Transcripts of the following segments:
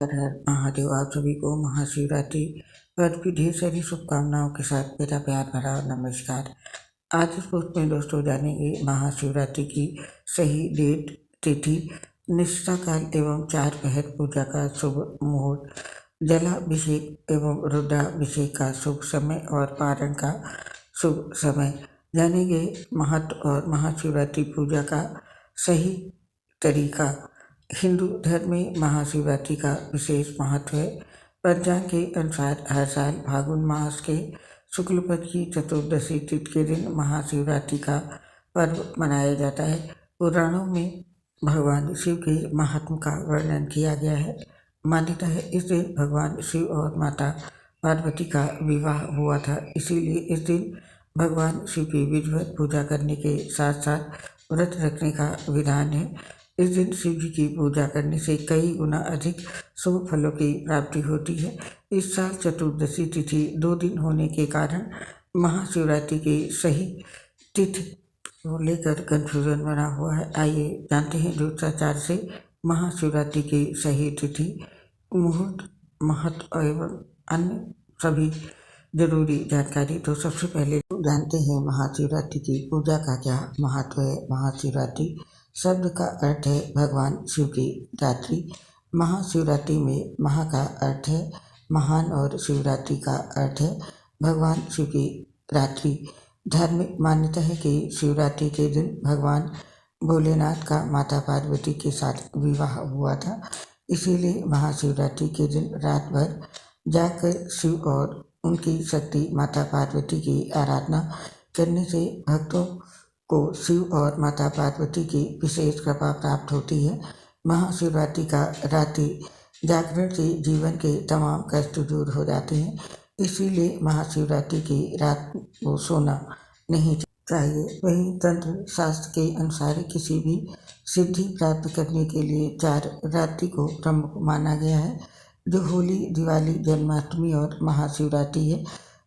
हर हर महादेव। आप सभी को महाशिवरात्रि पर भी ढेर सारी शुभकामनाओं के साथ मेरा प्यार भरा नमस्कार। आज इस पोस्ट में दोस्तों जानेंगे महाशिवरात्रि की सही डेट, तिथि, निष्ठा काल एवं 4 पहर पूजा का शुभ मुहूर्त, जलाभिषेक एवं रुद्राभिषेक का शुभ समय और पारण का शुभ समय। जानेंगे महत्व और महाशिवरात्रि पूजा का सही तरीका। हिंदू धर्म में महाशिवरात्रि का विशेष महत्व है। पंचांग के अनुसार हर साल फागुन मास के शुक्ल पक्ष की चतुर्दशी तिथि के दिन महाशिवरात्रि का पर्व मनाया जाता है। पुराणों में भगवान शिव के महात्म का वर्णन किया गया है। मान्यता है इस दिन भगवान शिव और माता पार्वती का विवाह हुआ था, इसीलिए इस दिन भगवान शिव की विधिवत पूजा करने के साथ साथ व्रत रखने का विधान है। इस दिन शिव जी की पूजा करने से कई गुना अधिक शुभ फलों की प्राप्ति होती है। इस साल चतुर्दशी तिथि 2 दिन होने के कारण महाशिवरात्रि की सही तिथि को लेकर कन्फ्यूजन बना हुआ है। आइए जानते हैं ज्योतिषाचार्य से महाशिवरात्रि की सही तिथि, मुहूर्त, महत्व एवं अन्य सभी जरूरी जानकारी। तो सबसे पहले जानते हैं महाशिवरात्रि की पूजा का क्या महत्व है। महाशिवरात्रि शब्द का अर्थ है भगवान शिव की रात्रि। महाशिवरात्रि में महा का अर्थ है महान और शिवरात्रि का अर्थ है भगवान शिव की रात्रि। धार्मिक मान्यता है कि शिवरात्रि के दिन भगवान भोलेनाथ का माता पार्वती के साथ विवाह हुआ था, इसीलिए महाशिवरात्रि के दिन रात भर जाकर शिव और उनकी शक्ति माता पार्वती की आराधना करने से भक्तों को शिव और माता पार्वती की विशेष कृपा प्राप्त होती है। महाशिवरात्रि का रात्रि जागरण से जीवन के तमाम कष्ट दूर हो जाते हैं, इसीलिए महाशिवरात्रि की रात को सोना नहीं चाहिए। वहीं तंत्र शास्त्र के अनुसार किसी भी सिद्धि प्राप्त करने के लिए 4 रात्रि को प्रमुख माना गया है, जो होली, दिवाली, जन्माष्टमी और महाशिवरात्रि है,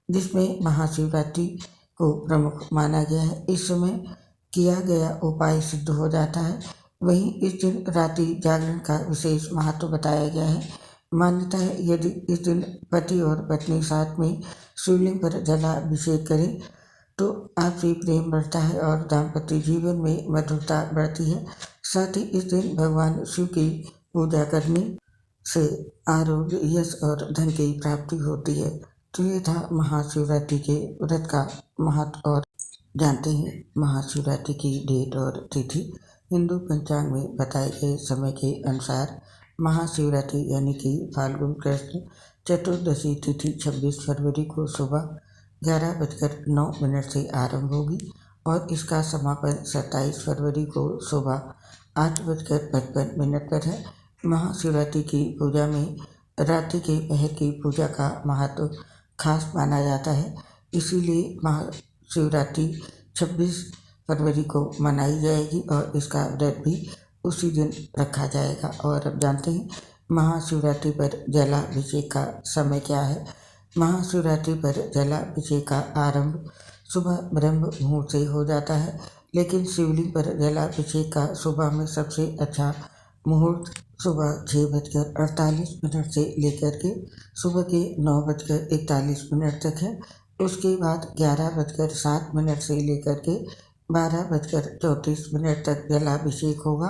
जिसमें महाशिवरात्रि को प्रमुख माना गया है। इस समय किया गया उपाय सिद्ध हो जाता है। वहीं इस दिन रात्रि जागरण का विशेष महत्व बताया गया है। मान्यता है यदि इस दिन पति और पत्नी साथ में शिवलिंग पर जलाभिषेक करें तो आपसी प्रेम बढ़ता है और दाम्पत्य जीवन में मधुरता बढ़ती है। साथ ही इस दिन भगवान शिव की पूजा करने से आरोग्य, यश और धन की प्राप्ति होती है। तो ये था महाशिवरात्रि के व्रत का महत्व। और जानते हैं महाशिवरात्रि की डेट और तिथि। हिंदू पंचांग में बताए गए समय के अनुसार महाशिवरात्रि यानी कि फाल्गुन कृष्ण चतुर्दशी तिथि 26 फरवरी को सुबह 11:09 से आरंभ होगी और इसका समापन 27 फरवरी को सुबह 8:55 पर है। महाशिवरात्रि की पूजा में रात्रि के पहर की पूजा का महत्व खास माना जाता है, इसीलिए महाशिवरात्रि 26 फरवरी को मनाई जाएगी और इसका व्रत भी उसी दिन रखा जाएगा। और अब जानते हैं महाशिवरात्रि पर जलाभिषेक का समय क्या है। महाशिवरात्रि पर जलाभिषेक का आरंभ सुबह ब्रह्म मुहूर्त से हो जाता है, लेकिन शिवलिंग पर जलाभिषेक का सुबह में सबसे अच्छा मुहूर्त सुबह 6:48 से लेकर के सुबह के 9:41 तक है। उसके बाद 11:07 से लेकर के 12:34 तक जलाभिषेक होगा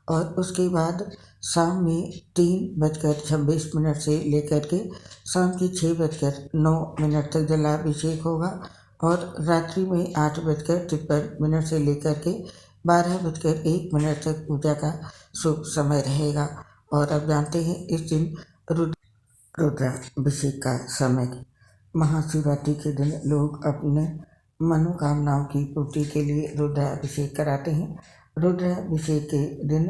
और उसके बाद शाम में 3:26 से लेकर के शाम के 6:09 तक जलाभिषेक होगा और रात्रि में 8:53 से लेकर के 12:01 तक पूजा का शुभ समय रहेगा। और अब जानते हैं इस दिन रुद्राभिषेक का समय। महाशिवरात्रि के दिन लोग अपने मनोकामनाओं की पूर्ति के लिए रुद्राभिषेक कराते हैं। रुद्राभिषेक के दिन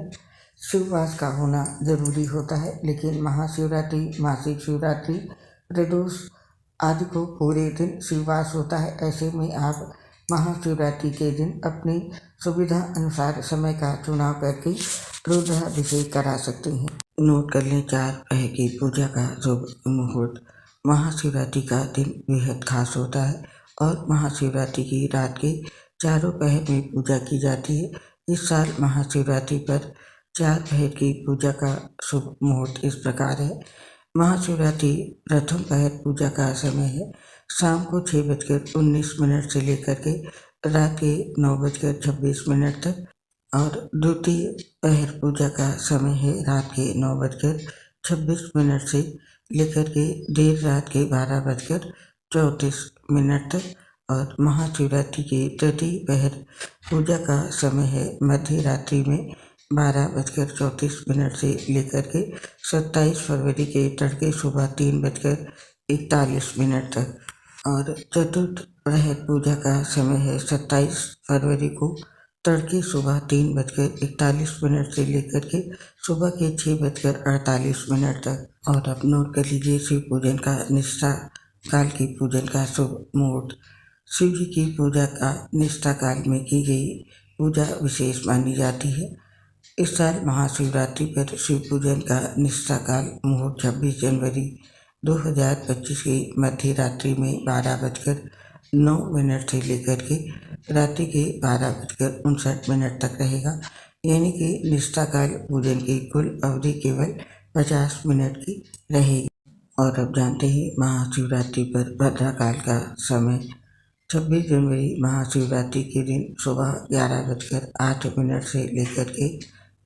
शिववास का होना जरूरी होता है, लेकिन महाशिवरात्रि, मासिक शिवरात्रि, प्रदोष आदि को पूरे दिन शिववास होता है। ऐसे में आप महाशिवरात्रि के दिन अपनी सुविधा अनुसार समय का चुनाव करके रुद्राभिषेक करा सकते हैं। नोट कर लें 4 पहर की पूजा का शुभ मुहूर्त। महाशिवरात्रि का दिन बेहद खास होता है और महाशिवरात्रि की रात के चारों पहर में पूजा की जाती है। इस साल महाशिवरात्रि पर चार पहर की पूजा का शुभ मुहूर्त इस प्रकार है। महाशिवरात्रि प्रथम पहर पूजा का समय है शाम को 6:19 से लेकर के रात के 9:26 तक, और द्वितीय पहर पूजा का समय है रात के 9:26 से लेकर के देर रात के 12:34 तक, और महाशिवरात्रि की तृतीय पहर पूजा का समय है मध्य रात्रि में 12:34 से लेकर के 27 फरवरी के तड़के सुबह 3:41 तक, और चतुर्थ प्रहर पूजा का समय है 27 फरवरी को तड़के सुबह 3:41 से लेकर के सुबह के 6:48 तक। और अब नोट कर लीजिए शिव पूजन का निष्ठा काल की पूजन का शुभ मुहूर्त। शिव जी की पूजा का निष्ठा काल में की गई पूजा विशेष मानी जाती है। इस साल महाशिवरात्रि पर शिव पूजन का निष्ठा काल मुहूर्त 26 जनवरी 2025 की मध्य रात्रि में 12:09 से लेकर के रात्रि के 12:59 तक रहेगा, यानी कि निष्ठा काल पूजन की कुल अवधि केवल 50 मिनट की रहेगी। और अब जानते हैं महाशिवरात्रि पर भद्रा काल का समय। 26 जनवरी महाशिवरात्रि के दिन सुबह 11:08 से लेकर के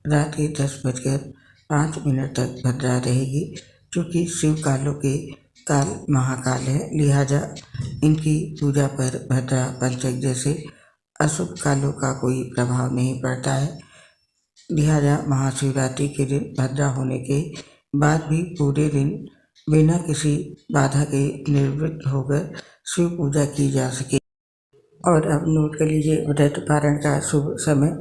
रात के 10:05 तक भद्रा रहेगी। चूँकि शिव कालों के काल महाकाल है, लिहाजा इनकी पूजा पर भद्रा पंचक जैसे अशुभ कालों का कोई प्रभाव नहीं पड़ता है। लिहाजा महाशिवरात्रि के दिन भद्रा होने के बाद भी पूरे दिन बिना किसी बाधा के निर्वृत्त होकर शिव पूजा की जा सके। और अब नोट कर लीजिए व्रत पारण का शुभ समय।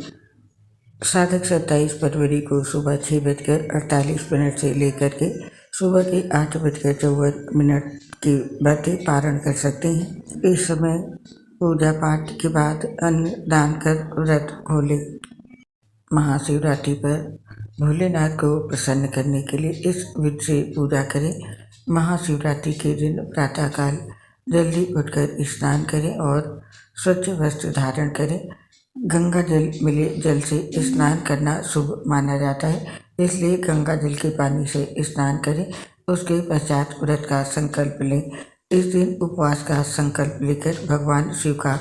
साधक 27 फरवरी को सुबह 6:48 से लेकर के सुबह के 8:54 की व्रत पारण कर सकते हैं। इस समय पूजा पाठ के बाद अन्न दान कर व्रत खोलें। महाशिवरात्रि पर भोलेनाथ को प्रसन्न करने के लिए इस विधि से पूजा करें। महाशिवरात्रि के दिन प्रातःकाल जल्दी उठकर स्नान करें और स्वच्छ वस्त्र धारण करें। गंगा जल मिले जल से स्नान करना शुभ माना जाता है, इसलिए गंगा जल के पानी से स्नान करें। उसके पश्चात व्रत का संकल्प लें। इस दिन उपवास का संकल्प लेकर भगवान शिव का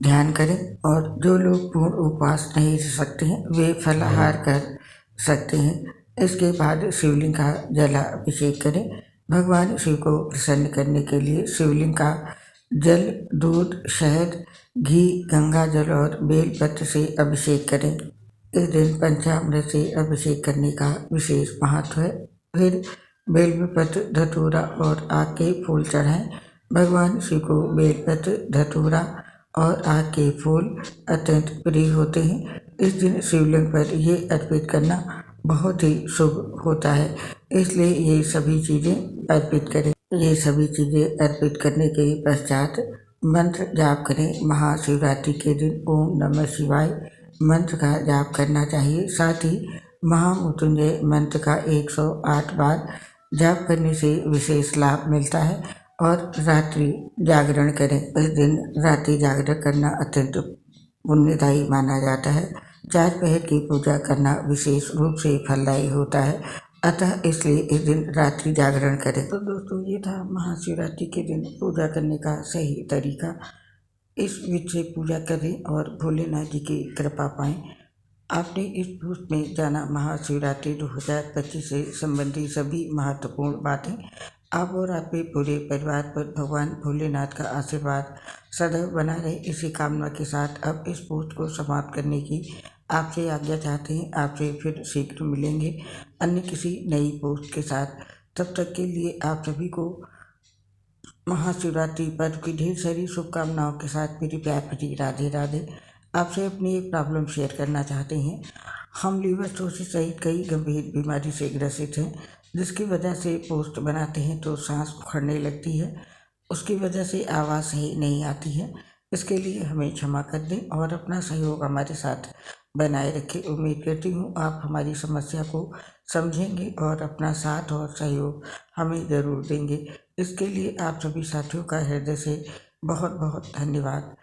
ध्यान करें, और जो लोग पूर्ण उपवास नहीं रह सकते हैं वे फलाहार कर सकते हैं। इसके बाद शिवलिंग का जलाभिषेक करें। भगवान शिव को प्रसन्न करने के लिए शिवलिंग का जल, दूध, शहद, घी, गंगा जल और बेलपत्र से अभिषेक करें। इस दिन पंचामृत से अभिषेक करने का विशेष महत्व है। फिर बेलपत्र, धतूरा और आक के फूल चढ़ाएं। भगवान शिव को बेलपत्र, धतूरा और आक के फूल अत्यंत प्रिय होते हैं। इस दिन शिवलिंग पर ये अर्पित करना बहुत ही शुभ होता है, इसलिए ये सभी चीज़ें अर्पित करें। ये सभी चीज़ें अर्पित करने के पश्चात मंत्र जाप करें। महाशिवरात्रि के दिन ओम नमः शिवाय मंत्र का जाप करना चाहिए। साथ ही महामृत्युंजय मंत्र का 108 बार जाप करने से विशेष लाभ मिलता है। और रात्रि जागरण करें। इस दिन रात्रि जागरण करना अत्यंत पुण्यदायी माना जाता है। चार पहर की पूजा करना विशेष रूप से फलदायी होता है, अतः इसलिए इस दिन रात्रि जागरण करें। तो दोस्तों, ये था महाशिवरात्रि के दिन पूजा करने का सही तरीका। इस विधि से पूजा करें और भोलेनाथ जी की कृपा पाएं। आपने इस पोस्ट में जाना महाशिवरात्रि 2025 से संबंधी सभी महत्वपूर्ण बातें। आप और आपके पूरे परिवार पर भगवान भोलेनाथ का आशीर्वाद सदैव बना रहे, इसी कामना के साथ अब इस पोस्ट को समाप्त करने की आपसे आज्ञा चाहते हैं। आपसे फिर शीघ्र मिलेंगे अन्य किसी नई पोस्ट के साथ। तब तक के लिए आप सभी को महाशिवरात्रि पर्व की ढेर सारी शुभकामनाओं के साथ मेरी प्यार भरी राधे राधे। आपसे अपनी एक प्रॉब्लम शेयर करना चाहते हैं। हम लीवर सिरोसिस सहित कई गंभीर बीमारी से ग्रसित हैं, जिसकी वजह से पोस्ट बनाते हैं तो सांस उखड़ने लगती है, उसकी वजह से आवाज़ सही नहीं आती है। इसके लिए हमें क्षमा कर दें और अपना सहयोग हमारे साथ बनाए रखें। उम्मीद करती हूँ आप हमारी समस्या को समझेंगे और अपना साथ और सहयोग हमें ज़रूर देंगे। इसके लिए आप सभी साथियों का हृदय से बहुत बहुत धन्यवाद।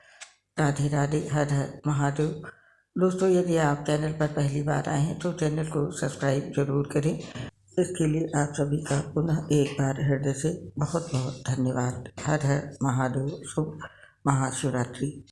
राधे राधे। हर हर महादेव। दोस्तों, यदि आप चैनल पर पहली बार आए हैं तो चैनल को सब्सक्राइब जरूर करें। इसके लिए आप सभी का पुनः एक बार हृदय से बहुत बहुत धन्यवाद। हर हर महादेव। शुभ महाशिवरात्रि।